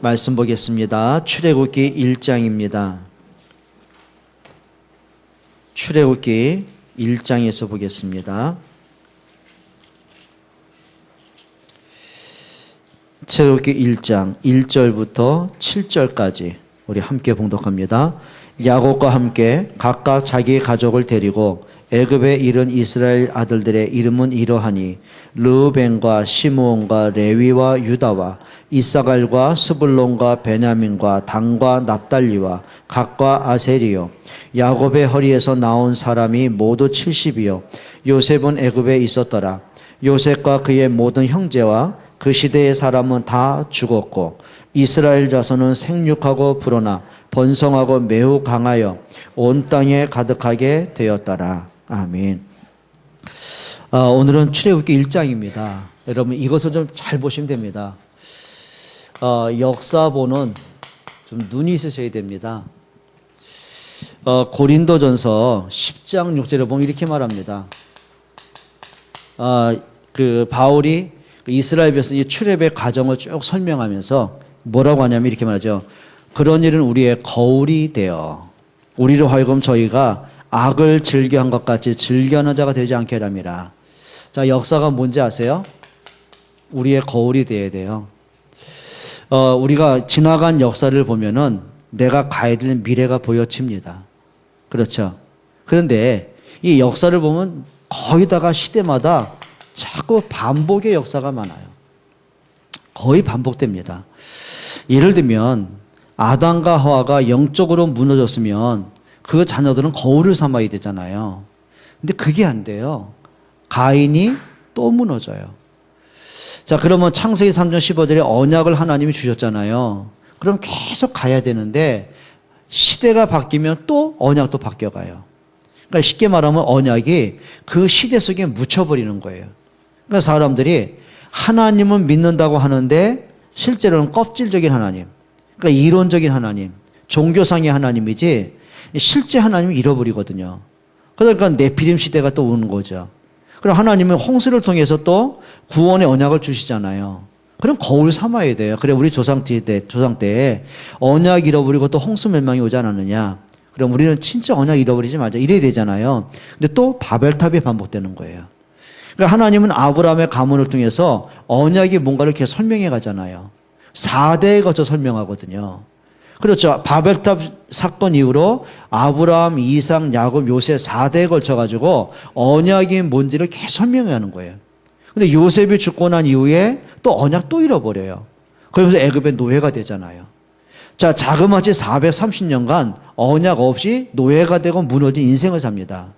말씀 보겠습니다. 출애굽기 1장입니다. 출애굽기 1장에서 보겠습니다. 출애굽기 1장 1절부터 7절까지 우리 함께 봉독합니다. 야곱과 함께 각각 자기 가족을 데리고 애굽에 이른 이스라엘 아들들의 이름은 이러하니 르우벤과 시므온과 레위와 유다와 이사갈과 스불론과 베냐민과 단과 납달리와 갓과 아셀이요 야곱의 허리에서 나온 사람이 모두 70이요 요셉은 애굽에 있었더라. 요셉과 그의 모든 형제와 그 시대의 사람은 다 죽었고 이스라엘 자손은 생육하고 불어나 번성하고 매우 강하여 온 땅에 가득하게 되었더라. 아멘. 오늘은 출애굽기 1장입니다. 여러분 이것을 좀 잘 보시면 됩니다. 역사보는 좀 눈이 있으셔야 됩니다. 고린도전서 10장 6절에 보면 이렇게 말합니다. 바울이 이스라엘 백성이 출애굽의 과정을 쭉 설명하면서 뭐라고 하냐면 이렇게 말하죠. 그런 일은 우리의 거울이 되어 우리로 하여금 저희가 악을 즐겨한 것 같이 즐겨하는 자가 되지 않게 하랍니다. 자, 역사가 뭔지 아세요? 우리의 거울이 되어야 돼요. 우리가 지나간 역사를 보면은 내가 가야 될 미래가 보여집니다. 그렇죠? 그런데 이 역사를 보면 거기다가 시대마다 자꾸 반복의 역사가 많아요. 거의 반복됩니다. 예를 들면 아담과 하와가 영적으로 무너졌으면 그 자녀들은 거울을 삼아야 되잖아요. 근데 그게 안 돼요. 가인이 또 무너져요. 자, 그러면 창세기 3장 15절에 언약을 하나님이 주셨잖아요. 그럼 계속 가야 되는데 시대가 바뀌면 또 언약도 바뀌어가요. 그러니까 쉽게 말하면 언약이 그 시대 속에 묻혀버리는 거예요. 그러니까 사람들이 하나님은 믿는다고 하는데 실제로는 껍질적인 하나님, 그러니까 이론적인 하나님, 종교상의 하나님이지 실제 하나님을 잃어버리거든요. 그러니까 네피림 시대가 또 오는 거죠. 그럼 하나님은 홍수를 통해서 또 구원의 언약을 주시잖아요. 그럼 거울 삼아야 돼요. 그래 우리 조상 때에 언약 잃어버리고 또 홍수 멸망이 오지 않았느냐. 그럼 우리는 진짜 언약 잃어버리지 말자. 이래야 되잖아요. 근데 또 바벨탑이 반복되는 거예요. 그러니까 하나님은 아브라함의 가문을 통해서 언약이 뭔가를 이렇게 설명해 가잖아요. 4대에 거쳐 설명하거든요. 그렇죠. 바벨탑 사건 이후로 아브라함, 이삭, 야곱, 요셉 4대에 걸쳐가지고 언약이 뭔지를 계속 설명해 하는 거예요. 근데 요셉이 죽고 난 이후에 또 언약 또 잃어버려요. 그러면서 애굽의 노예가 되잖아요. 자, 자그마치 430년간 언약 없이 노예가 되고 무너진 인생을 삽니다.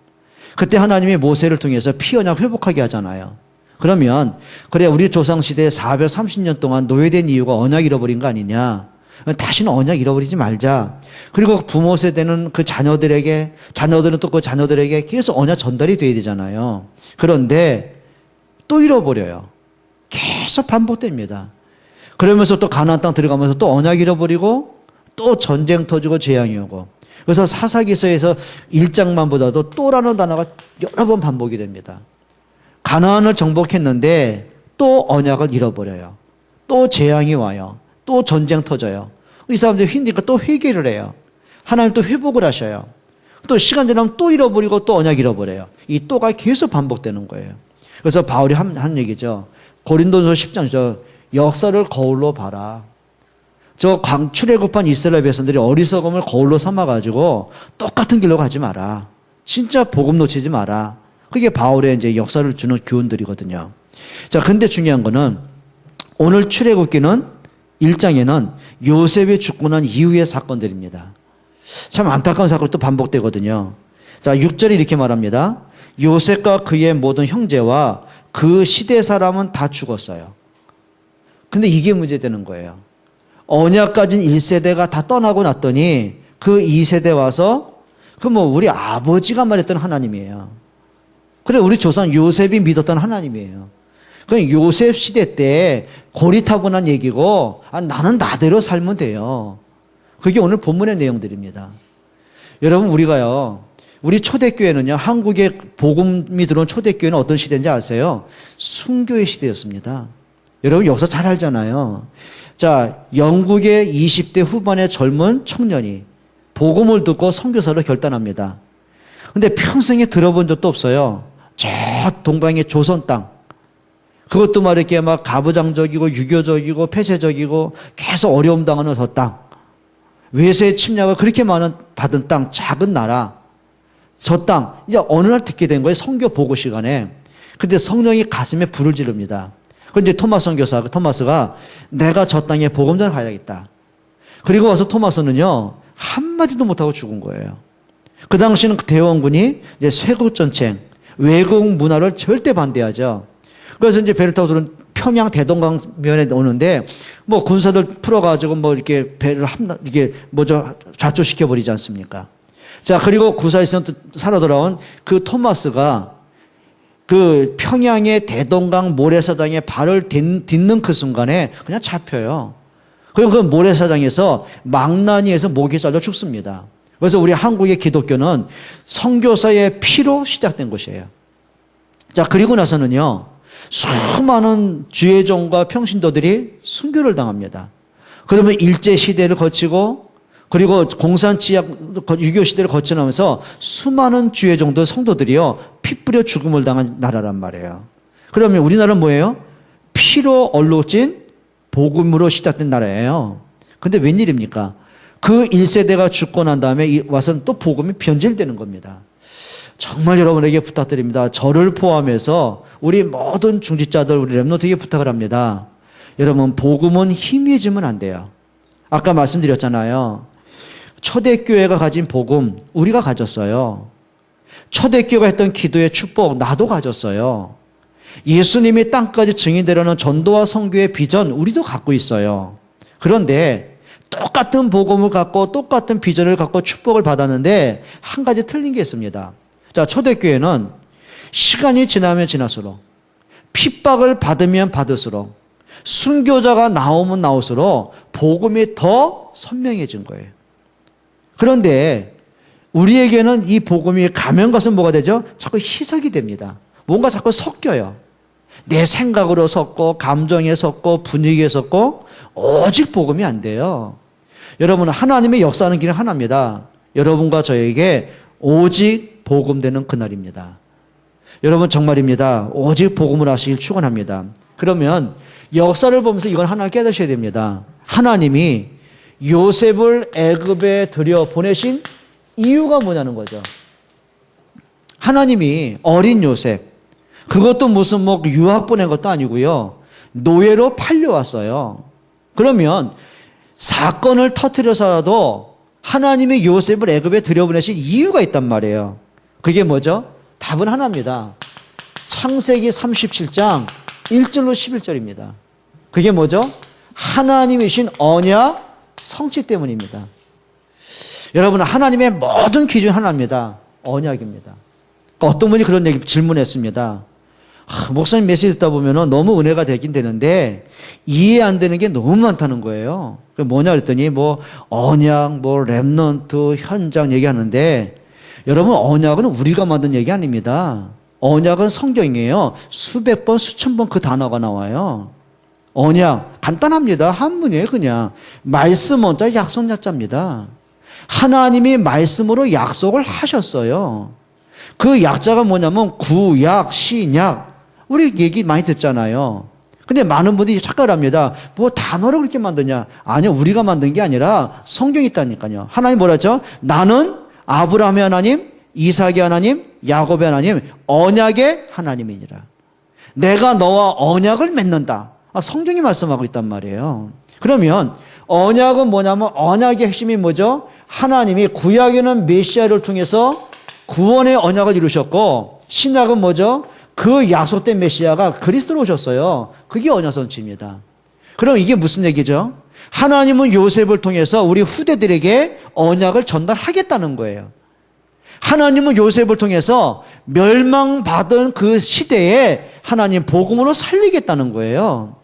그때 하나님이 모세를 통해서 피언약 회복하게 하잖아요. 그러면 그래 우리 조상시대에 430년 동안 노예된 이유가 언약 잃어버린 거 아니냐. 다시는 언약 잃어버리지 말자. 그리고 부모 세대는 그 자녀들에게, 자녀들은 또 그 자녀들에게 계속 언약 전달이 돼야 되잖아요. 그런데 또 잃어버려요. 계속 반복됩니다. 그러면서 또 가나안 땅 들어가면서 또 언약 잃어버리고 또 전쟁 터지고 재앙이 오고. 그래서 사사기서에서 1장만 보다도 또라는 단어가 여러 번 반복이 됩니다. 가나안을 정복했는데 또 언약을 잃어버려요. 또 재앙이 와요. 또 전쟁 터져요. 이 사람들이 힘드니까 또 회개를 해요. 하나님 또 회복을 하셔요. 또 시간 지나면 또 잃어버리고 또 언약 잃어버려요. 이 또가 계속 반복되는 거예요. 그래서 바울이 한 얘기죠. 고린도전서 10장 역사를 거울로 봐라. 저 출애굽한 이스라엘 백성들이 어리석음을 거울로 삼아가지고 똑같은 길로 가지 마라. 진짜 복음 놓치지 마라. 그게 바울의 이제 역사를 주는 교훈들이거든요. 자, 근데 중요한 거는 오늘 출애굽기는 1장에는 요셉이 죽고 난 이후의 사건들입니다. 참 안타까운 사건이 또 반복되거든요. 자, 6절에 이렇게 말합니다. 요셉과 그의 모든 형제와 그 시대 사람은 다 죽었어요. 근데 이게 문제되는 거예요. 언약 가진 1세대가 다 떠나고 났더니 그 2세대 와서 우리 아버지가 말했던 하나님이에요. 그래 우리 조상 요셉이 믿었던 하나님이에요. 그 요셉 시대 때 고리타분한 얘기고 나는 나대로 살면 돼요. 그게 오늘 본문의 내용들입니다. 여러분 우리가요. 우리 초대교회는요. 한국에 복음이 들어온 초대교회는 어떤 시대인지 아세요? 순교의 시대였습니다. 여러분 역사 잘 알잖아요. 자, 영국의 20대 후반의 젊은 청년이 복음을 듣고 선교사로 결단합니다. 근데 평생에 들어본 적도 없어요. 저 동방의 조선 땅. 그것도 막 이렇게 막 가부장적이고 유교적이고 폐쇄적이고 계속 어려움 당하는 저 땅. 외세의 침략을 그렇게 많은 받은 땅, 작은 나라. 저 땅. 이제 어느 날 듣게 된 거예요. 선교 보고 시간에. 근데 성령이 가슴에 불을 지릅니다. 그런데 토마스가 내가 저 땅에 복음 전을 가야겠다. 그리고 와서 토마스는요, 한마디도 못하고 죽은 거예요. 그 당시는 대원군이 이제 쇄국전쟁, 외국 문화를 절대 반대하죠. 그래서 이제 배를 타고 들은 평양 대동강면에 오는데, 뭐 군사들 풀어가지고 뭐 이렇게 배를 이게 좌초시켜 버리지 않습니까? 자, 그리고 구사에서 살아 돌아온 그 토마스가 그 평양의 대동강 모래사장에 발을 딛는 그 순간에 그냥 잡혀요. 그리고 그 모래사장에서 망나니에서 목이 잘려 죽습니다. 그래서 우리 한국의 기독교는 선교사의 피로 시작된 것이에요. 자, 그리고 나서는요, 수많은 주의종과 평신도들이 순교를 당합니다. 그러면 일제시대를 거치고, 그리고 공산치약 유교 시대를 거쳐나면서 수많은 주의종들 성도들이요, 피 뿌려 죽음을 당한 나라란 말이에요. 그러면 우리나라는 뭐예요? 피로 얼룩진 복음으로 시작된 나라예요. 근데 웬일입니까? 그 1세대가 죽고 난 다음에 와서는 또 복음이 변질되는 겁니다. 정말 여러분에게 부탁드립니다. 저를 포함해서 우리 모든 중직자들, 우리 렘넌트에게 부탁을 합니다. 여러분, 복음은 희미해지면 안 돼요. 아까 말씀드렸잖아요. 초대교회가 가진 복음, 우리가 가졌어요. 초대교회가 했던 기도의 축복, 나도 가졌어요. 예수님이 땅까지 증인되려는 전도와 선교의 비전, 우리도 갖고 있어요. 그런데 똑같은 복음을 갖고 똑같은 비전을 갖고 축복을 받았는데 한 가지 틀린 게 있습니다. 자, 초대교회는 시간이 지나면 지날수록, 핍박을 받으면 받을수록, 순교자가 나오면 나올수록 복음이 더 선명해진 거예요. 그런데 우리에게는 이 복음이 가면 가서 뭐가 되죠? 자꾸 희석이 됩니다. 뭔가 자꾸 섞여요. 내 생각으로 섞고, 감정에 섞고, 분위기에 섞고, 오직 복음이 안 돼요. 여러분, 하나님의 역사하는 길은 하나입니다. 여러분과 저에게 오직 복음되는 그날입니다. 여러분, 정말입니다. 오직 복음을 하시길 축원합니다. 그러면 역사를 보면서 이건 하나 깨닫으셔야 됩니다. 하나님이 요셉을 애굽에 들여 보내신 이유가 뭐냐는 거죠. 하나님이 어린 요셉, 그것도 무슨 뭐 유학 보낸 것도 아니고요. 노예로 팔려왔어요. 그러면 사건을 터뜨려서라도 하나님이 요셉을 애굽에 들여보내신 이유가 있단 말이에요. 그게 뭐죠? 답은 하나입니다. 창세기 37장 1절로 11절입니다. 그게 뭐죠? 하나님이신 언약 성취 때문입니다. 여러분, 하나님의 모든 기준 하나입니다. 언약입니다. 어떤 분이 그런 질문했습니다. 목사님 메시지 듣다 보면 너무 은혜가 되긴 되는데 이해 안 되는 게 너무 많다는 거예요. 그게 뭐냐 그랬더니 뭐 언약, 뭐 렘넌트, 현장 얘기하는데 여러분, 언약은 우리가 만든 얘기 아닙니다. 언약은 성경이에요. 수백 번, 수천 번 그 단어가 나와요. 언약 간단합니다. 한문이에요. 그냥 말씀 원자 약속 약자입니다. 하나님이 말씀으로 약속을 하셨어요. 그 약자가 뭐냐면 구약, 신약. 우리 얘기 많이 듣잖아요. 근데 많은 분들이 착각을 합니다. 뭐 단어를 그렇게 만드냐? 아니요, 우리가 만든 게 아니라 성경이 있다니까요. 하나님 뭐라 했죠? 나는 아브라함의 하나님, 이삭의 하나님, 야곱의 하나님, 언약의 하나님이니라. 내가 너와 언약을 맺는다. 성경이 말씀하고 있단 말이에요. 그러면 언약은 뭐냐면 언약의 핵심이 뭐죠? 하나님이 구약에는 메시아를 통해서 구원의 언약을 이루셨고, 신약은 뭐죠? 그 약속된 메시아가 그리스도로 오셨어요. 그게 언약 성취입니다. 그럼 이게 무슨 얘기죠? 하나님은 요셉을 통해서 우리 후대들에게 언약을 전달하겠다는 거예요. 하나님은 요셉을 통해서 멸망받은 그 시대에 하나님 복음으로 살리겠다는 거예요.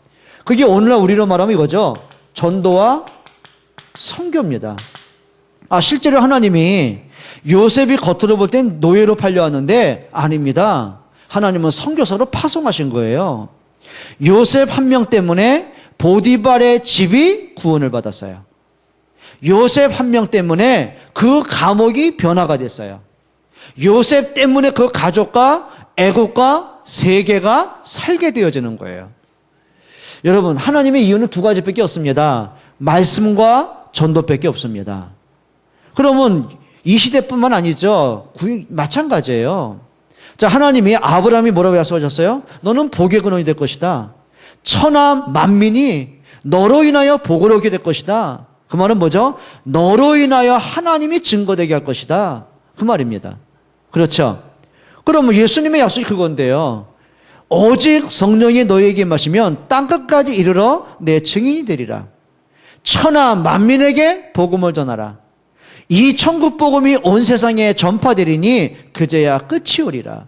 그게 오늘날 우리로 말하면 이거죠. 전도와 선교입니다. 실제로 하나님이 요셉이 겉으로 볼 땐 노예로 팔려왔는데 아닙니다. 하나님은 선교사로 파송하신 거예요. 요셉 한 명 때문에 보디발의 집이 구원을 받았어요. 요셉 한 명 때문에 그 감옥이 변화가 됐어요. 요셉 때문에 그 가족과 애국과 세계가 살게 되어지는 거예요. 여러분, 하나님의 이유는 두 가지밖에 없습니다. 말씀과 전도밖에 없습니다. 그러면 이 시대뿐만 아니죠. 마찬가지예요. 자, 하나님이 아브라함이 뭐라고 약속하셨어요? 너는 복의 근원이 될 것이다. 천하 만민이 너로 인하여 복을 얻게 될 것이다. 그 말은 뭐죠? 너로 인하여 하나님이 증거되게 할 것이다. 그 말입니다. 그렇죠? 그러면 예수님의 약속이 그건데요. 오직 성령이 너에게 마시면 땅끝까지 이르러 내 증인이 되리라. 천하 만민에게 복음을 전하라. 이 천국 복음이 온 세상에 전파되리니 그제야 끝이 오리라.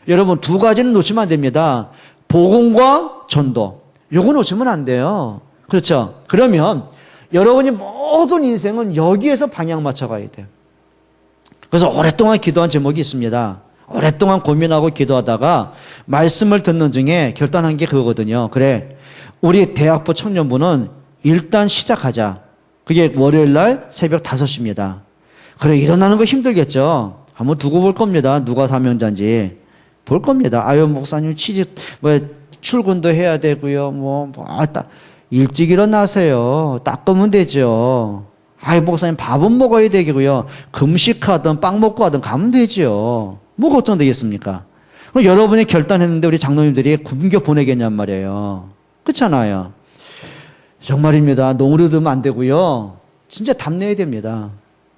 여러분, 두 가지는 놓치면 안 됩니다. 복음과 전도. 요거 놓치면 안 돼요. 그렇죠? 그러면 여러분이 모든 인생은 여기에서 방향 맞춰가야 돼요. 그래서 오랫동안 기도한 제목이 있습니다. 오랫동안 고민하고 기도하다가 말씀을 듣는 중에 결단한 게 그거거든요. 그래, 우리 대학부 청년부는 일단 시작하자. 그게 월요일 날 새벽 5시입니다. 그래, 일어나는 거 힘들겠죠. 한번 두고 볼 겁니다. 누가 사명자인지 볼 겁니다. 아유, 목사님 출근도 해야 되고요. 일찍 일어나세요. 닦으면 되죠. 아유, 목사님 밥은 먹어야 되고요. 금식하든 빵 먹고 하든 가면 되죠. 뭐가 걱정되겠습니까? 그럼 여러분이 결단했는데 우리 장로님들이 굶겨 보내겠냔 말이에요. 그렇잖아요. 정말입니다. 농으로 들면 안 되고요. 진짜 답내야 됩니다.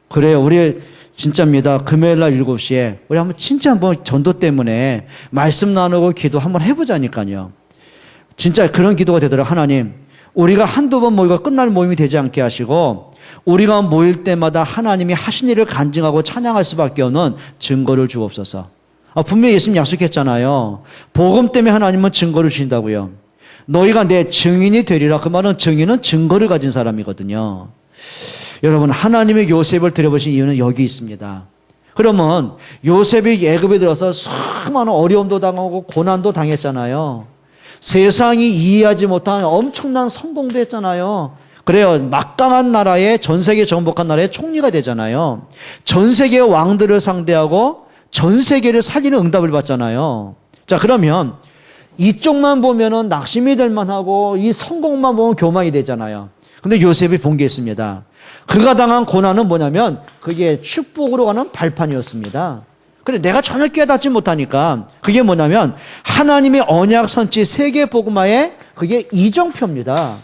그래요. 우리 진짜입니다. 금요일 날 7시에 우리 한번 전도 때문에 말씀 나누고 기도 한번 해보자니까요. 진짜 그런 기도가 되더라고요. 하나님, 우리가 한두 번 모이고 끝날 모임이 되지 않게 하시고 우리가 모일 때마다 하나님이 하신 일을 간증하고 찬양할 수밖에 없는 증거를 주옵소서. 분명히 예수님 약속했잖아요. 복음 때문에 하나님은 증거를 주신다고요. 너희가 내 증인이 되리라. 그 말은 증인은 증거를 가진 사람이거든요. 여러분, 하나님의 요셉을 들여보신 이유는 여기 있습니다. 그러면 요셉이 애굽에 들어서 수많은 어려움도 당하고 고난도 당했잖아요. 세상이 이해하지 못한 엄청난 성공도 했잖아요. 그래요. 막강한 나라에, 전 세계 정복한 나라의 총리가 되잖아요. 전 세계 왕들을 상대하고 전 세계를 살리는 응답을 받잖아요. 자, 그러면 이쪽만 보면은 낙심이 될 만하고 이 성공만 보면 교만이 되잖아요. 근데 요셉이 본 게 있습니다. 그가 당한 고난은 뭐냐면 그게 축복으로 가는 발판이었습니다. 그래, 내가 전혀 깨닫지 못하니까 그게 뭐냐면 하나님의 언약 선지 세계 복음화의 그게 이정표입니다.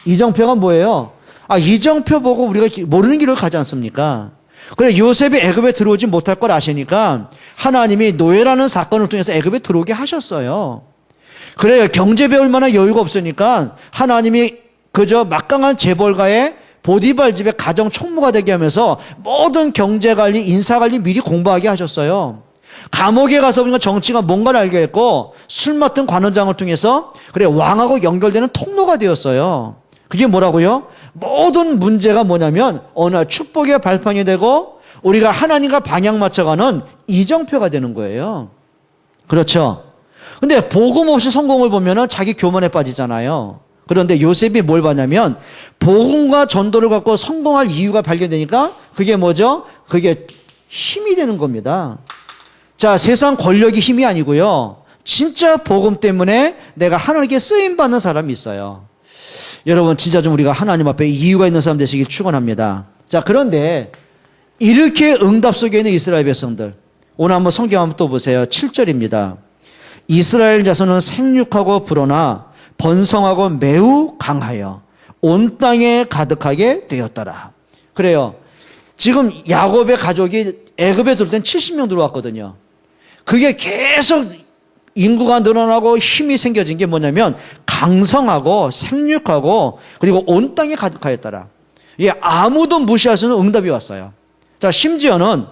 이정표가 뭐예요? 이정표 보고 우리가 모르는 길을 가지 않습니까? 그래, 요셉이 애굽에 들어오지 못할 걸 아시니까 하나님이 노예라는 사건을 통해서 애굽에 들어오게 하셨어요. 그래요. 경제 배울 만한 여유가 없으니까 하나님이 그저 막강한 재벌가의 보디발 집의 가정 총무가 되게 하면서 모든 경제관리, 인사관리 미리 공부하게 하셨어요. 감옥에 가서 보니까 정치가 뭔가를 알게 했고 술 맡은 관원장을 통해서 그래 왕하고 연결되는 통로가 되었어요. 그게 뭐라고요? 모든 문제가 뭐냐면 어느 날 축복의 발판이 되고 우리가 하나님과 방향 맞춰가는 이정표가 되는 거예요. 그렇죠? 근데 복음 없이 성공을 보면은 자기 교만에 빠지잖아요. 그런데 요셉이 뭘 봤냐면 복음과 전도를 갖고 성공할 이유가 발견되니까 그게 뭐죠? 그게 힘이 되는 겁니다. 자, 세상 권력이 힘이 아니고요. 진짜 복음 때문에 내가 하나님께 쓰임받는 사람이 있어요. 여러분, 진짜 좀 우리가 하나님 앞에 이유가 있는 사람 되시길 축원합니다. 자, 그런데 이렇게 응답 속에 있는 이스라엘 백성들, 오늘 한번 성경 한번 또 보세요. 7절입니다. 이스라엘 자손은 생육하고 불어나 번성하고 매우 강하여 온 땅에 가득하게 되었더라. 그래요. 지금 야곱의 가족이 애굽에 들어올 땐 70명 들어왔거든요. 그게 계속 인구가 늘어나고 힘이 생겨진 게 뭐냐면 강성하고 생육하고 그리고 온 땅에 가득하였더라. 이게 아무도 무시할 수 없는 응답이 왔어요. 자, 심지어는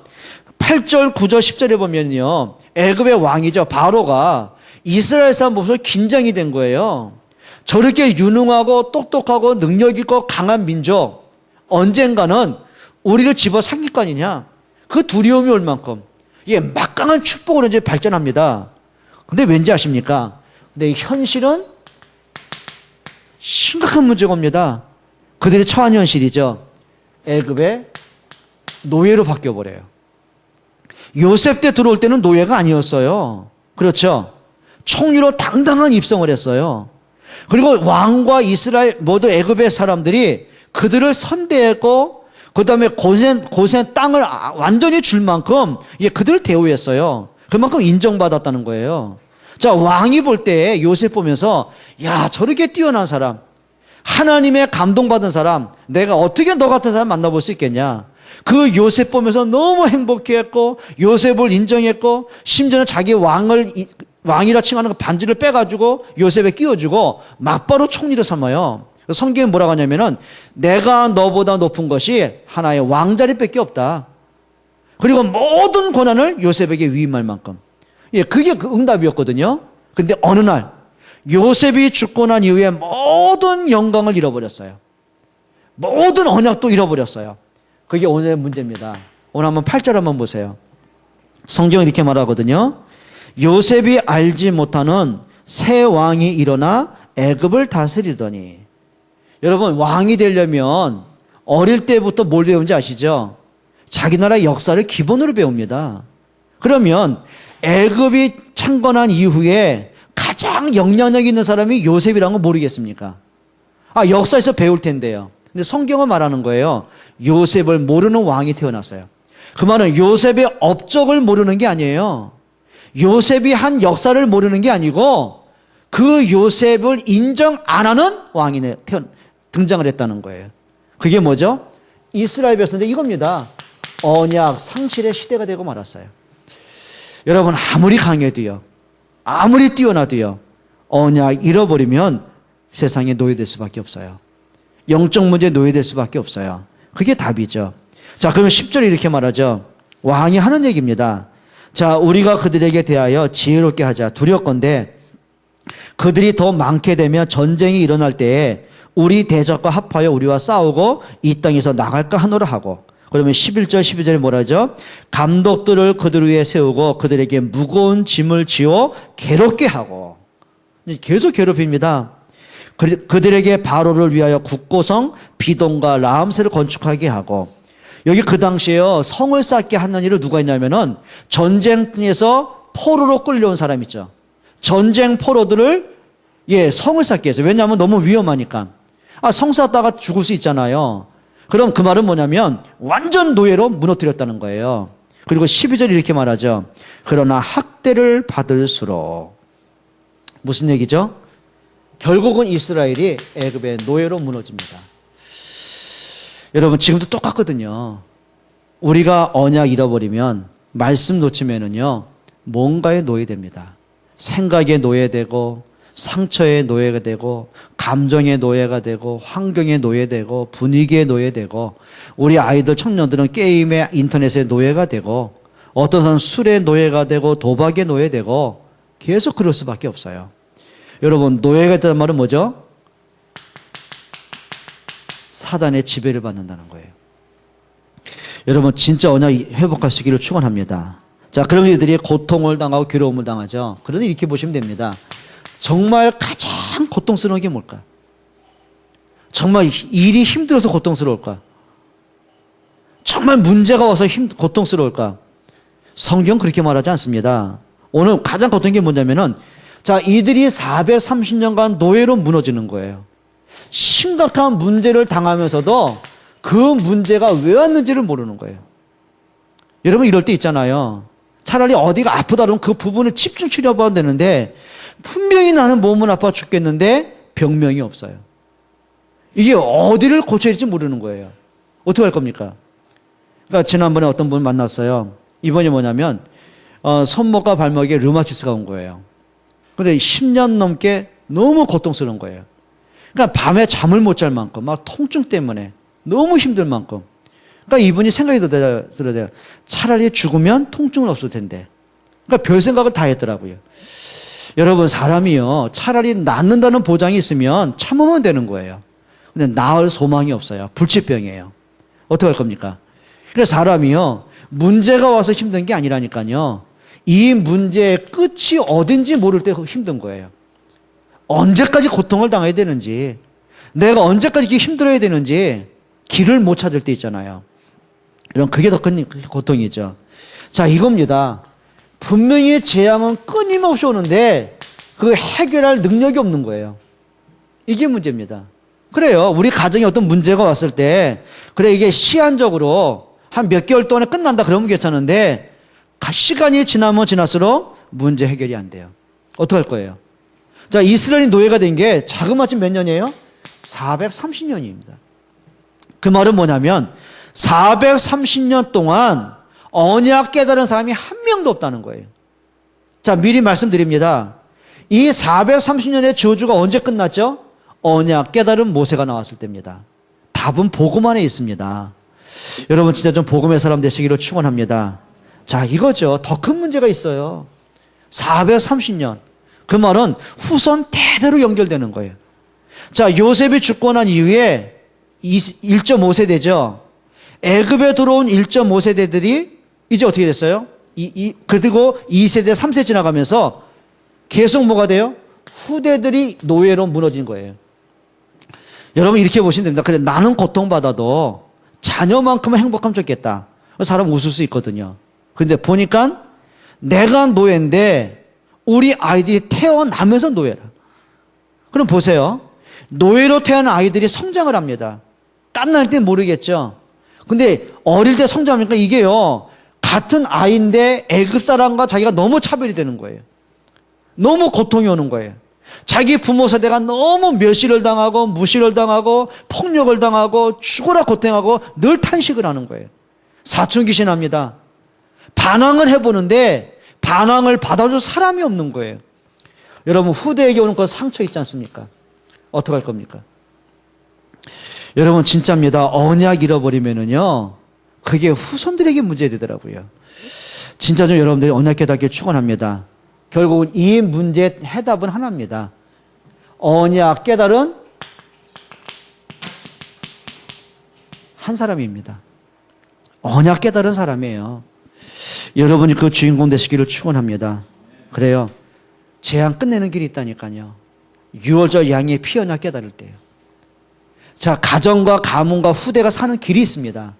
8절, 9절, 10절에 보면요. 애굽의 왕이죠. 바로가 이스라엘 사람 보면서 긴장이 된 거예요. 저렇게 유능하고 똑똑하고 능력 있고 강한 민족 언젠가는 우리를 집어삼킬 거 아니냐. 그 두려움이 올 만큼 이게 막강한 축복으로 이제 발전합니다. 근데 왠지 아십니까? 근데 현실은 심각한 문제가 옵니다. 그들이 처한 현실이죠. 애굽의 노예로 바뀌어버려요. 요셉 때 들어올 때는 노예가 아니었어요. 그렇죠? 총리로 당당한 입성을 했어요. 그리고 왕과 이스라엘 모두 애굽의 사람들이 그들을 선대했고 그 다음에 고센 땅을 완전히 줄 만큼 그들을 대우했어요. 그만큼 인정받았다는 거예요. 자, 왕이 볼 때 요셉 보면서 야, 저렇게 뛰어난 사람, 하나님의 감동받은 사람, 내가 어떻게 너 같은 사람 만나볼 수 있겠냐. 그 요셉 보면서 너무 행복해했고 요셉을 인정했고 심지어는 자기 왕이라 칭하는 그 반지를 빼가지고 요셉에 끼워주고 막바로 총리를 삼아요. 성경에 뭐라고 하냐면은 내가 너보다 높은 것이 하나의 왕자리밖에 없다. 그리고 모든 권한을 요셉에게 위임할 만큼. 그게 그 응답이었거든요. 근데 어느 날 요셉이 죽고 난 이후에 모든 영광을 잃어버렸어요. 모든 언약도 잃어버렸어요. 그게 오늘의 문제입니다. 오늘 한번 8절 한번 보세요. 성경은 이렇게 말하거든요. 요셉이 알지 못하는 새 왕이 일어나 애굽을 다스리더니. 여러분, 왕이 되려면 어릴 때부터 뭘 배운지 아시죠? 자기 나라 역사를 기본으로 배웁니다. 그러면 애굽이 창건한 이후에 가장 영향력 있는 사람이 요셉이라는 거 모르겠습니까? 역사에서 배울 텐데요. 근데 성경은 말하는 거예요. 요셉을 모르는 왕이 태어났어요. 그 말은 요셉의 업적을 모르는 게 아니에요. 요셉이 한 역사를 모르는 게 아니고 그 요셉을 인정 안 하는 왕이 등장을 했다는 거예요. 그게 뭐죠? 이스라엘 백성들 이겁니다. 언약 상실의 시대가 되고 말았어요. 여러분, 아무리 강해도요, 아무리 뛰어나도요, 언약 잃어버리면 세상에 노예될 수밖에 없어요. 영적 문제에 노예될 수밖에 없어요. 그게 답이죠. 자, 그러면 10절에 이렇게 말하죠. 왕이 하는 얘기입니다. 자, 우리가 그들에게 대하여 지혜롭게 하자. 두렵건대 그들이 더 많게 되면 전쟁이 일어날 때에 우리 대적과 합하여 우리와 싸우고 이 땅에서 나갈까 하노라 하고. 그러면 11절 12절에 뭐라죠? 감독들을 그들 위에 세우고 그들에게 무거운 짐을 지어 괴롭게 하고. 계속 괴롭힙니다. 그들에게 바로를 위하여 국고성 비동과 라암새를 건축하게 하고. 여기 그 당시에요, 성을 쌓게 하는 일을 누가 했냐면은 전쟁에서 포로로 끌려온 사람 있죠. 전쟁 포로들을 성을 쌓게 했어요. 왜냐하면 너무 위험하니까. 성 쌓다가 죽을 수 있잖아요. 그럼 그 말은 뭐냐면 완전 노예로 무너뜨렸다는 거예요. 그리고 12절이 이렇게 말하죠. 그러나 학대를 받을수록. 무슨 얘기죠? 결국은 이스라엘이 애굽의 노예로 무너집니다. 여러분, 지금도 똑같거든요. 우리가 언약 잃어버리면, 말씀 놓치면은요, 뭔가에 노예됩니다. 생각에 노예되고, 상처에 노예가 되고, 감정의 노예가 되고, 환경의 노예되고, 분위기의 노예되고, 우리 아이들, 청년들은 게임에, 인터넷의 노예가 되고, 어떤 사람은 술의 노예가 되고, 도박의 노예되고, 계속 그럴 수밖에 없어요. 여러분, 노예가 됐다는 말은 뭐죠? 사단의 지배를 받는다는 거예요. 여러분, 진짜 언약 회복할 수 있기를 축원합니다. 자, 그러면 이들이 고통을 당하고 괴로움을 당하죠. 그런데 이렇게 보시면 됩니다. 정말 가장 고통스러운 게 뭘까? 정말 일이 힘들어서 고통스러울까? 정말 문제가 와서 고통스러울까? 성경 그렇게 말하지 않습니다. 오늘 가장 고통인 게 뭐냐면은, 자, 이들이 430년간 노예로 무너지는 거예요. 심각한 문제를 당하면서도 그 문제가 왜 왔는지를 모르는 거예요. 여러분, 이럴 때 있잖아요. 차라리 어디가 아프다 그러면 그 부분을 집중 치료받아야 되는데 분명히 나는 몸은 아파 죽겠는데 병명이 없어요. 이게 어디를 고쳐야 될지 모르는 거예요. 어떻게 할 겁니까? 그러니까 지난번에 어떤 분 만났어요. 이번이 뭐냐면 손목과 발목에 류마티스가 온 거예요. 그런데 10년 넘게 너무 고통스러운 거예요. 그러니까 밤에 잠을 못 잘 만큼 막 통증 때문에 너무 힘들 만큼. 그러니까 이분이 생각이 들어야 돼요. 차라리 죽으면 통증은 없을 텐데. 그러니까 별 생각을 다 했더라고요. 여러분, 사람이요, 차라리 낫는다는 보장이 있으면 참으면 되는 거예요. 근데 나을 소망이 없어요. 불치병이에요. 어떻게 할 겁니까? 그러니까 사람이요, 문제가 와서 힘든 게 아니라니까요. 이 문제의 끝이 어딘지 모를 때 힘든 거예요. 언제까지 고통을 당해야 되는지, 내가 언제까지 이렇게 힘들어야 되는지 길을 못 찾을 때 있잖아요. 이런 그게 더 큰 고통이죠. 자, 이겁니다. 분명히 재앙은 끊임없이 오는데 그 해결할 능력이 없는 거예요. 이게 문제입니다. 그래요. 우리 가정에 어떤 문제가 왔을 때 그래 이게 시한적으로 한 몇 개월 동안에 끝난다 그러면 괜찮은데 시간이 지나면 지날수록 문제 해결이 안 돼요. 어떡할 거예요? 자, 이스라엘이 노예가 된 게 자그마치 몇 년이에요? 430년입니다. 그 말은 뭐냐면 430년 동안 언약 깨달은 사람이 한 명도 없다는 거예요. 자, 미리 말씀드립니다. 이 430년의 저주가 언제 끝났죠? 언약 깨달은 모세가 나왔을 때입니다. 답은 복음 안에 있습니다. 여러분 진짜 좀 복음의 사람 되시기를 축원합니다. 자, 이거죠. 더 큰 문제가 있어요. 430년. 그 말은 후손 대대로 연결되는 거예요. 자, 요셉이 죽고 난 이후에 1.5세대죠. 애굽에 들어온 1.5세대들이 이제 어떻게 됐어요? 그리고 2세대, 3세대 지나가면서 계속 뭐가 돼요? 후대들이 노예로 무너진 거예요. 여러분 이렇게 보시면 됩니다. 그래, 나는 고통받아도 자녀만큼은 행복하면 좋겠다. 사람 웃을 수 있거든요. 근데 보니까 내가 노예인데 우리 아이들이 태어나면서 노예라. 그럼 보세요. 노예로 태어난 아이들이 성장을 합니다. 갓날 때 모르겠죠. 근데 어릴 때 성장하니까 이게요. 같은 아이인데 애굽 사람과 자기가 너무 차별이 되는 거예요. 너무 고통이 오는 거예요. 자기 부모 세대가 너무 멸시를 당하고 무시를 당하고 폭력을 당하고 죽어라 고통하고 늘 탄식을 하는 거예요. 사춘기 납니다. 반항을 해보는데 반항을 받아줄 사람이 없는 거예요. 여러분 후대에게 오는 건 상처 있지 않습니까? 어떡할 겁니까? 여러분 진짜입니다. 언약 잃어버리면은요 그게 후손들에게 문제되더라고요. 진짜 좀 여러분들이 언약 깨닫기를 축원합니다. 결국은 이 문제의 해답은 하나입니다. 언약 깨달은 한 사람입니다. 언약 깨달은 사람이에요. 여러분이 그 주인공 되시기를 축원합니다. 그래요. 재앙 끝내는 길이 있다니까요. 6월절 양의 피 언약 깨달을 때요. 자, 가정과 가문과 후대가 사는 길이 있습니다.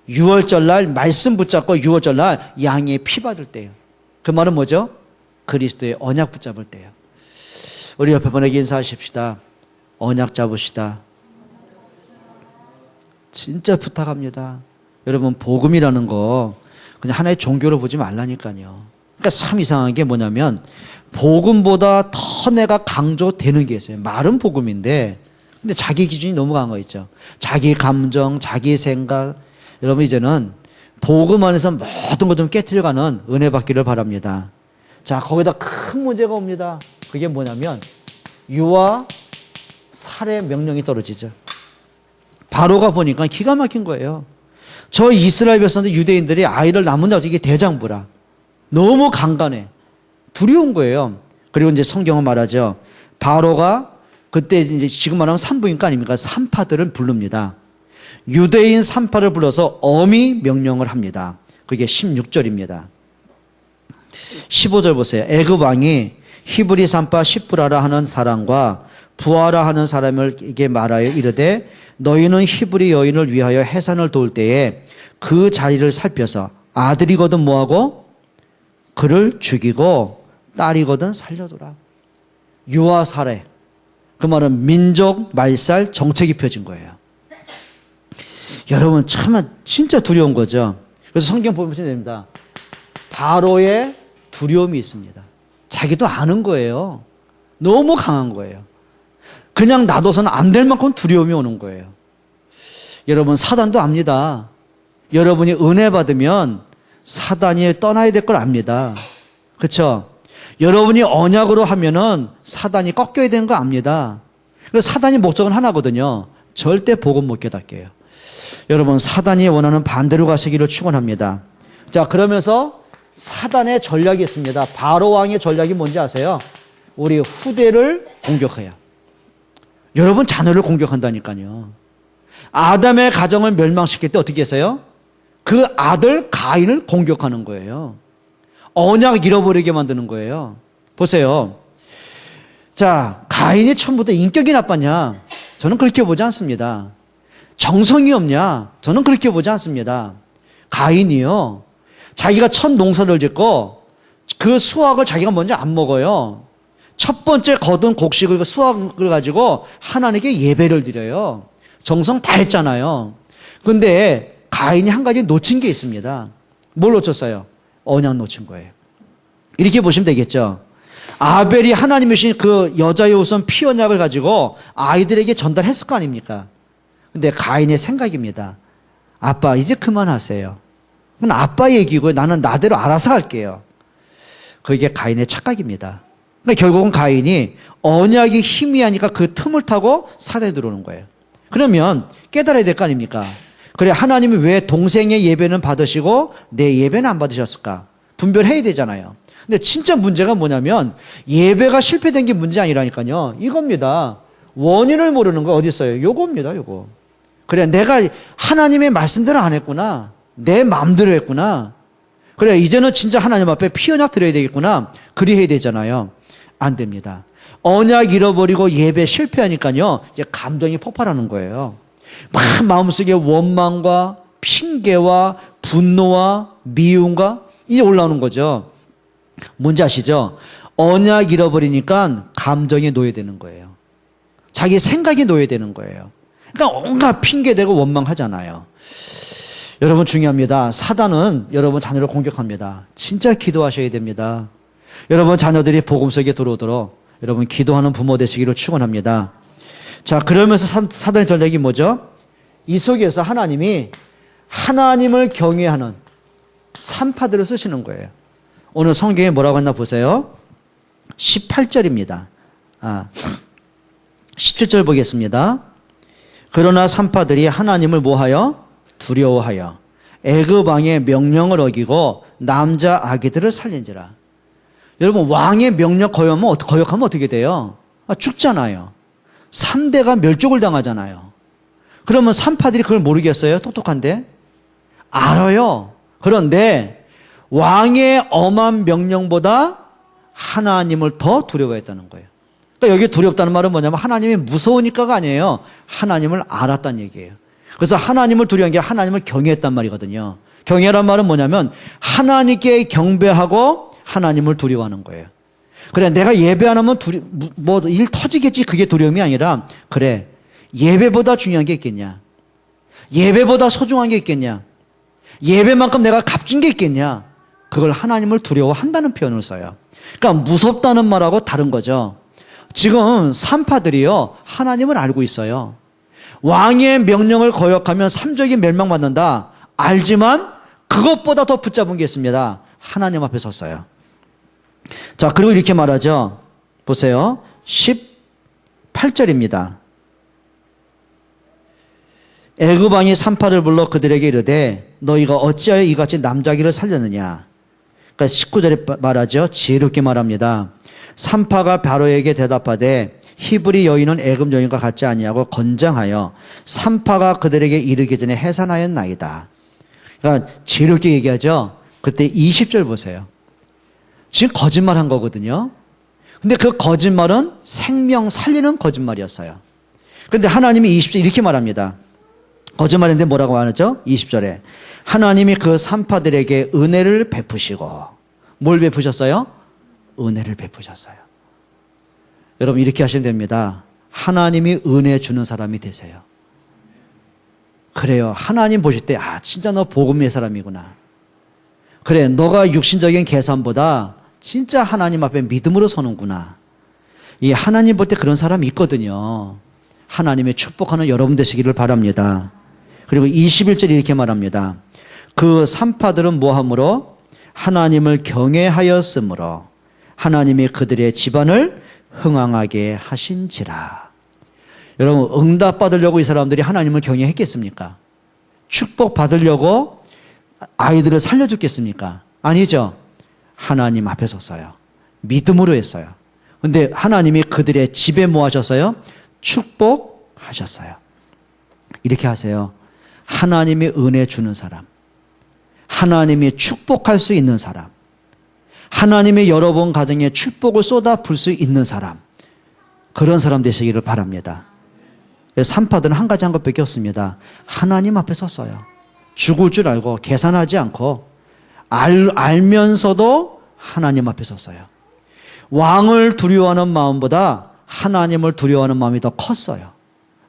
6월절 날 말씀 붙잡고 6월절 날 양의 피 받을 때요. 그 말은 뭐죠? 그리스도의 언약 붙잡을 때요. 우리 옆에 분에게 인사하십시다. 언약 잡으시다. 진짜 부탁합니다. 여러분 복음이라는 거 그냥 하나의 종교로 보지 말라니까요. 그러니까 참 이상한 게 뭐냐면 복음보다 더 내가 강조되는 게 있어요. 말은 복음인데 근데 자기 기준이 너무 강한 거 있죠. 자기 감정, 자기 생각. 여러분 이제는 복음 안에서 모든 것 좀 깨트려가는 은혜 받기를 바랍니다. 자, 거기다 큰 문제가 옵니다. 그게 뭐냐면 유아 살해 명령이 떨어지죠. 바로가 보니까 기가 막힌 거예요. 저 이스라엘 백성들 유대인들이 아이를 낳는다고 이게 대장부라. 너무 강간해. 두려운 거예요. 그리고 이제 성경은 말하죠. 바로가 그때 이제 지금 말하는 산부인과 아닙니까? 산파들을 부릅니다. 유대인 산파를 불러서 어미 명령을 합니다. 그게 16절입니다. 15절 보세요. 애굽 왕이 히브리 산파 시프라라 하는 사람과 부하라 하는 사람에게 말하여 이르되 너희는 히브리 여인을 위하여 해산을 도울 때에 그 자리를 살펴서 아들이거든 뭐하고 그를 죽이고 딸이거든 살려두라. 유아 살해. 그 말은 민족 말살 정책이 펴진 거예요. 여러분 참 진짜 두려운 거죠. 그래서 성경 보시면 됩니다. 바로의 두려움이 있습니다. 자기도 아는 거예요. 너무 강한 거예요. 그냥 놔둬서는 안 될 만큼 두려움이 오는 거예요. 여러분 사단도 압니다. 여러분이 은혜 받으면 사단이 떠나야 될 걸 압니다. 그렇죠? 여러분이 언약으로 하면은 사단이 꺾여야 되는 거 압니다. 그래서 사단이 목적은 하나거든요. 절대 복음 못 깨닫게 해요. 여러분 사단이 원하는 반대로 가시기를 축원합니다. 자, 그러면서 사단의 전략이 있습니다. 바로 왕의 전략이 뭔지 아세요? 우리 후대를 공격해요. 여러분 자녀를 공격한다니까요. 아담의 가정을 멸망시킬 때 어떻게 했어요? 그 아들 가인을 공격하는 거예요. 언약 잃어버리게 만드는 거예요. 보세요. 자, 가인이 처음부터 인격이 나빴냐? 저는 그렇게 보지 않습니다. 정성이 없냐? 저는 그렇게 보지 않습니다. 가인이요. 자기가 첫 농사를 짓고 그 수확을 자기가 먼저 안 먹어요. 첫 번째 거둔 곡식을 수확을 가지고 하나님께 예배를 드려요. 정성 다 했잖아요. 근데 가인이 한 가지 놓친 게 있습니다. 뭘 놓쳤어요? 언약 놓친 거예요. 이렇게 보시면 되겠죠. 아벨이 하나님이 주신 그 여자의 우선 피 언약을 가지고 아이들에게 전달했을 거 아닙니까? 근데 가인의 생각입니다. 아빠 이제 그만하세요. 그건 아빠 얘기고요. 나는 나대로 알아서 할게요. 그게 가인의 착각입니다. 그러니까 결국은 가인이 언약이 희미하니까 그 틈을 타고 사대에 들어오는 거예요. 그러면 깨달아야 될 거 아닙니까? 그래 하나님이 왜 동생의 예배는 받으시고 내 예배는 안 받으셨을까? 분별해야 되잖아요. 근데 진짜 문제가 뭐냐면 예배가 실패된 게 문제 아니라니까요. 이겁니다. 원인을 모르는 거 어디 있어요? 요겁니다. 요거. 그래 내가 하나님의 말씀대로 안 했구나. 내 마음대로 했구나. 그래 이제는 진짜 하나님 앞에 피 언약 드려야 되겠구나. 그리 해야 되잖아요. 안 됩니다. 언약 잃어버리고 예배 실패하니까요. 이제 감정이 폭발하는 거예요. 막 마음속에 원망과 핑계와 분노와 미움과 이제 올라오는 거죠. 뭔지 아시죠? 언약 잃어버리니까 감정에 놓여되는 거예요. 자기 생각이 놓여되는 거예요. 그러니까 온갖 핑계대고 원망하잖아요. 여러분 중요합니다. 사단은 여러분 자녀를 공격합니다. 진짜 기도하셔야 됩니다. 여러분 자녀들이 복음 속에 들어오도록 여러분 기도하는 부모 되시기를 축원합니다. 자, 그러면서 사단의 전략이 뭐죠? 이 속에서 하나님이 하나님을 경외하는 산파들을 쓰시는 거예요. 오늘 성경에 뭐라고 했나 보세요. 18절입니다. 17절 보겠습니다. 그러나 산파들이 하나님을 뭐하여? 두려워하여 애굽 왕의 명령을 어기고 남자 아기들을 살린지라. 여러분 왕의 명령 거역하면 어떻게 돼요? 죽잖아요. 3대가 멸족을 당하잖아요. 그러면 산파들이 그걸 모르겠어요? 똑똑한데? 알아요. 그런데 왕의 엄한 명령보다 하나님을 더 두려워했다는 거예요. 그러니까 여기 두렵다는 말은 뭐냐면 하나님이 무서우니까가 아니에요. 하나님을 알았다는 얘기예요. 그래서 하나님을 두려운 게 하나님을 경외했단 말이거든요. 경외란 말은 뭐냐면 하나님께 경배하고 하나님을 두려워하는 거예요. 그래 내가 예배 안 하면 뭐 일 터지겠지 그게 두려움이 아니라 그래 예배보다 중요한 게 있겠냐? 예배보다 소중한 게 있겠냐? 예배만큼 내가 값진 게 있겠냐? 그걸 하나님을 두려워한다는 표현을 써요. 그러니까 무섭다는 말하고 다른 거죠. 지금 산파들이요 하나님을 알고 있어요. 왕의 명령을 거역하면 삼족이 멸망받는다. 알지만 그것보다 더 붙잡은 게 있습니다. 하나님 앞에 섰어요. 자, 그리고 이렇게 말하죠. 보세요. 18절입니다. 애굽 왕이 산파를 불러 그들에게 이르되 너희가 어찌하여 이같이 남자아기를 살렸느냐. 그러니까 19절에 말하죠. 지혜롭게 말합니다. 산파가 바로에게 대답하되 히브리 여인은 애굽 여인과 같지 아니하고 건장하여 산파가 그들에게 이르기 전에 해산하였나이다. 그러니까 지혜롭게 얘기하죠. 그때 20절 보세요. 지금 거짓말한 거거든요. 근데 그 거짓말은 생명 살리는 거짓말이었어요. 근데 하나님이 20절 이렇게 말합니다. 거짓말인데 뭐라고 하죠? 20절에 하나님이 그 산파들에게 은혜를 베푸시고 뭘 베푸셨어요? 은혜를 베푸셨어요. 여러분 이렇게 하시면 됩니다. 하나님이 은혜 주는 사람이 되세요. 그래요. 하나님 보실 때 진짜 너 복음의 사람이구나. 그래 너가 육신적인 계산보다 진짜 하나님 앞에 믿음으로 서는구나. 이 하나님 볼 때 그런 사람이 있거든요. 하나님의 축복하는 여러분 되시기를 바랍니다. 그리고 21절에 이렇게 말합니다. 그 산파들은 뭐함으로? 하나님을 경외하였으므로 하나님이 그들의 집안을 흥왕하게 하신지라. 여러분 응답 받으려고 이 사람들이 하나님을 경외했겠습니까? 축복 받으려고 아이들을 살려줬겠습니까? 아니죠. 하나님 앞에 섰어요. 믿음으로 했어요. 근데 하나님이 그들의 집에 뭐 하셨어요? 축복하셨어요. 이렇게 하세요. 하나님이 은혜 주는 사람, 하나님이 축복할 수 있는 사람, 하나님의 여러분 가정에 축복을 쏟아 부을 수 있는 사람, 그런 사람 되시기를 바랍니다. 산파들은 한 가지 한 것밖에 없습니다. 하나님 앞에 섰어요. 죽을 줄 알고 계산하지 않고 알면서도 하나님 앞에 섰어요. 왕을 두려워하는 마음보다 하나님을 두려워하는 마음이 더 컸어요.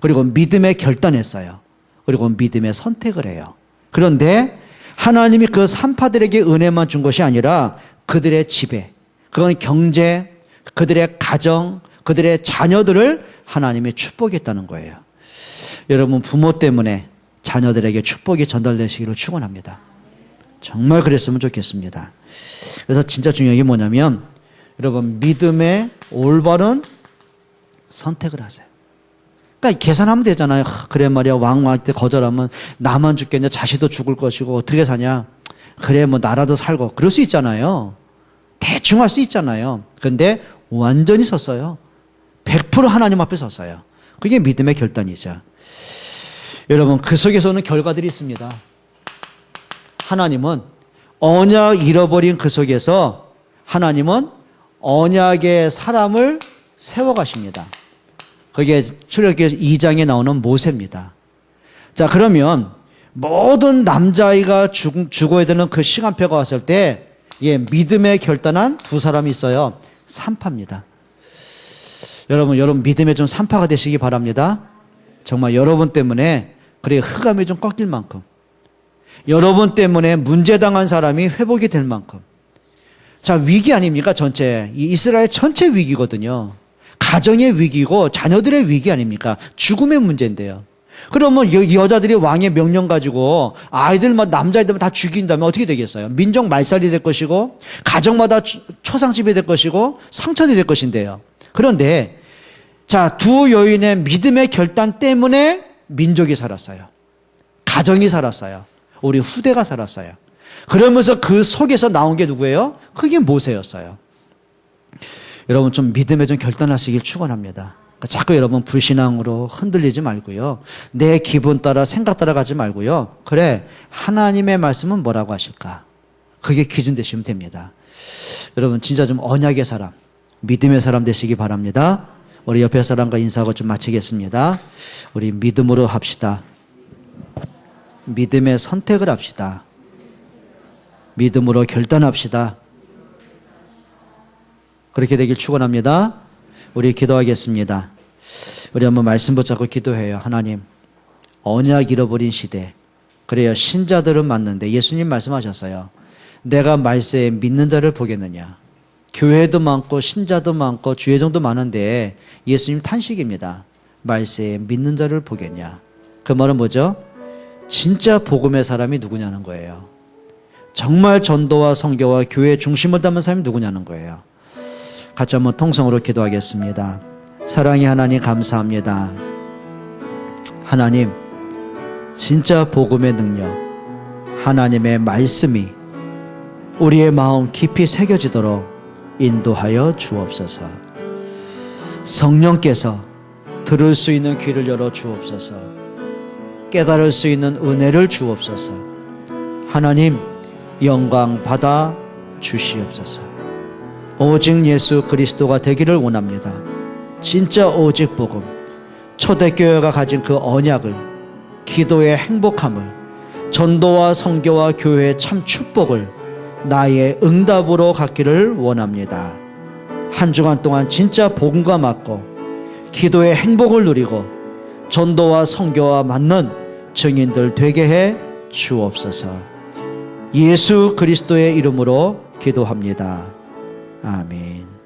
그리고 믿음에 결단했어요. 그리고 믿음에 선택을 해요. 그런데 하나님이 그 산파들에게 은혜만 준 것이 아니라 그들의 지배, 그건 경제, 그들의 가정, 그들의 자녀들을 하나님이 축복했다는 거예요. 여러분, 부모 때문에 자녀들에게 축복이 전달되시기를 축원합니다. 정말 그랬으면 좋겠습니다. 그래서 진짜 중요한 게 뭐냐면 여러분, 믿음의 올바른 선택을 하세요. 그러니까 계산하면 되잖아요. 그래 말이야, 왕한테 거절하면 나만 죽겠냐, 자식도 죽을 것이고 어떻게 사냐. 그래 뭐 나라도 살고 그럴 수 있잖아요. 대충 할 수 있잖아요. 그런데 완전히 섰어요. 100% 하나님 앞에 섰어요. 그게 믿음의 결단이죠. 여러분, 그 속에서는 결과들이 있습니다. 하나님은 언약 잃어버린 그 속에서 하나님은 언약의 사람을 세워가십니다. 그게 출애굽기 2장에 나오는 모세입니다. 자, 그러면 모든 남자아이가 죽어야 되는 그 시간표가 왔을 때 믿음에 결단한 두 사람이 있어요. 산파입니다. 여러분 믿음의 좀 산파가 되시기 바랍니다. 정말 여러분 때문에 그래 흑암이 좀 꺾일 만큼, 여러분 때문에 문제당한 사람이 회복이 될 만큼. 자, 위기 아닙니까? 전체 이스라엘 전체 위기거든요. 가정의 위기고 자녀들의 위기 아닙니까? 죽음의 문제인데요. 그러면 여자들이 왕의 명령 가지고 아이들만, 남자애들만 다 죽인다면 어떻게 되겠어요? 민족 말살이 될 것이고 가정마다 초상집이 될 것이고 상처가 될 것인데요. 그런데 자, 두 여인의 믿음의 결단 때문에 민족이 살았어요. 가정이 살았어요. 우리 후대가 살았어요. 그러면서 그 속에서 나온 게 누구예요? 그게 모세였어요. 여러분, 좀 믿음에 좀 결단하시길 축원합니다. 자꾸 여러분 불신앙으로 흔들리지 말고요. 내 기분 따라 생각 따라 가지 말고요. 그래, 하나님의 말씀은 뭐라고 하실까? 그게 기준 되시면 됩니다. 여러분, 진짜 좀 언약의 사람, 믿음의 사람 되시기 바랍니다. 우리 옆에 사람과 인사하고 좀 마치겠습니다. 우리 믿음으로 합시다. 믿음의 선택을 합시다. 믿음으로 결단합시다. 그렇게 되길 축원합니다. 우리 기도하겠습니다. 우리 한번 말씀 붙잡고 기도해요. 하나님, 언약 잃어버린 시대, 그래요, 신자들은 맞는데 예수님 말씀하셨어요. 내가 말세에 믿는 자를 보겠느냐. 교회도 많고 신자도 많고 주회종도 많은데 예수님 탄식입니다. 말세에 믿는 자를 보겠냐. 그 말은 뭐죠? 진짜 복음의 사람이 누구냐는 거예요. 정말 전도와 선교와 교회의 중심을 담은 사람이 누구냐는 거예요. 같이 한번 통성으로 기도하겠습니다. 사랑의 하나님, 감사합니다. 하나님, 진짜 복음의 능력, 하나님의 말씀이 우리의 마음 깊이 새겨지도록 인도하여 주옵소서. 성령께서 들을 수 있는 귀를 열어 주옵소서. 깨달을 수 있는 은혜를 주옵소서. 하나님, 영광 받아 주시옵소서. 오직 예수 그리스도가 되기를 원합니다. 진짜 오직 복음, 초대교회가 가진 그 언약을, 기도의 행복함을, 전도와 선교와 교회의 참 축복을 나의 응답으로 갖기를 원합니다. 한 주간 동안 진짜 복음과 맞고 기도의 행복을 누리고 전도와 선교와 맞는 증인들 되게 해 주옵소서. 예수 그리스도의 이름으로 기도합니다. 아멘.